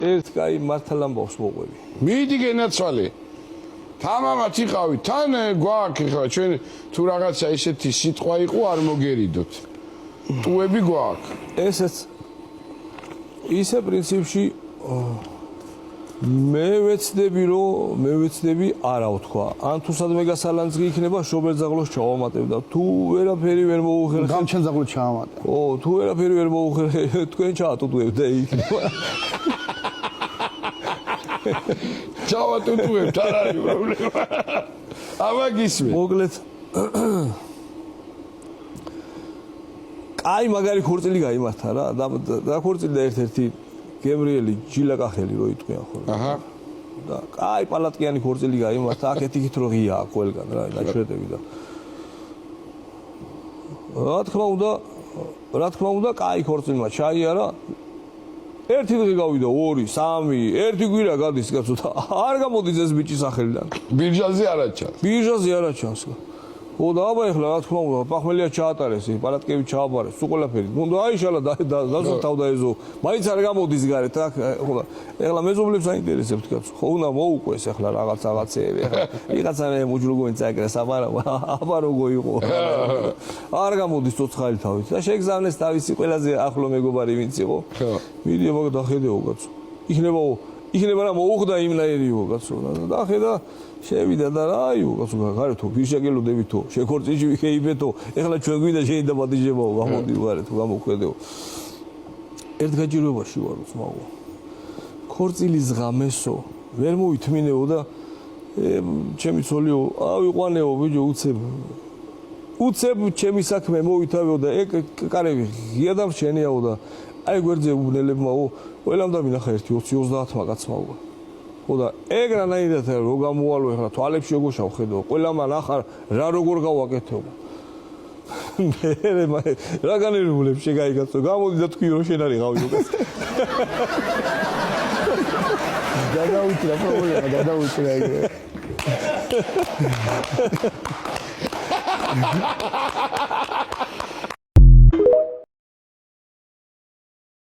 ერთ კაი მართალ ამბავს მოყვები. მიდი გენაცვალე. თამამად იყავი, თან გვაქვს ხა ჩვენ თუ რაღაცა ესეთი სიტყვა იყო არ მოგერიდოთ. ტუები გვაქვს. ესეც ისე პრინციპში მე ვეცდები არა ვთქვა. ან თუ სადმე გასალანძგი იქნება შობერძაღლოს ჩავამატებ და თუ ვერაფერი ვერ მოუხერხე. გამჩენძაღლო ჩავამატე. თუ ვერაფერი ვერ მოუხერხე, თქვენ ჩაატუტუებთ და იქნება. ჩავატუტუებთ, არ არის პრობლემა. აბა გისმე. მოკლედ კაი მაგარი ხორცილი გაიმართა რა. და ხორცილი და ერთ-ერთი გემრიელი ჯილაკახელი რო იტყვიან ხოლმე. აჰა. და კაი პალატკიანი ხორცილი გაიმართა, აქეთ-იქით რო ღიაა ყველგან რა, დაშვედები და რა თქმა უნდა, კაი ხორცილმა ჩაიარა. ერთი დღე გავიდა, 2, 3, ერთი კვირა გადის კაცო და არ გამოდის ეს ბიჭი სახელიდან. ბირჟაზე არა ჩანს. ბირჟაზე არა ჩანს. ო და აბა ეხლა რა თქმა უნდა, პახმელია ჩაატარეს, პალატკები ჩააბარეს, სულ ყველაფერი. უნდა აიშალა დაზრთავდა ეზო. მაინც არ გამოდის გარეთ, აქ ხო. ეხლა მეზობლებს აინტერესებთ კაცო. ხო უნდა მოუყვეს ეხლა რაღაცეები. ეხლა ვიღაცა მე მუჯლუგოინც აიკრეს, აბა როგორ იყო. არ გამოდის ცოცხალი თავით. და შეგზავნეს თავისი ყველაზე ახლო მეგობარი ვინც იყო. მიდი აბა დახედეო კაცო. იქნება რა მოუხდა იმნაირიო კაცო. და ხედა შევიდა და რაიო კაცო გარეთო ფიშაკელოდებითო შეკორწიში ვიქეიბეთო ეხლა ჩვენ გვინდა შეიძლება პატიჟებაო გამოდი გარეთო გამოხედეო ერთ გაჭირვებაში ვარ უცმაო ქორწილის ღამესო ვერ მოითმინეო და ჩემი ცოლიო ავიყვანეო ბიჭო უცებ ჩემი საქმე მოითავეო და ეგ კარები ღია და მშენიაო და აი გვერდზე უბნელებმაო ყველამ დამინახა ერთი 20-30 კაცმაო ხო და ეგ რანაირად რო გამოვალო ეხლა თვალებში როგორ შევხედო ყველამ ახარ რა როგორ გავაკეთო მე რა განერმულებს შეგაიგაცო გამოდი და თქვი რომ შენ არის ღავი უკეთ გადაუჭრა პრობლემა გადაუჭრა ეგ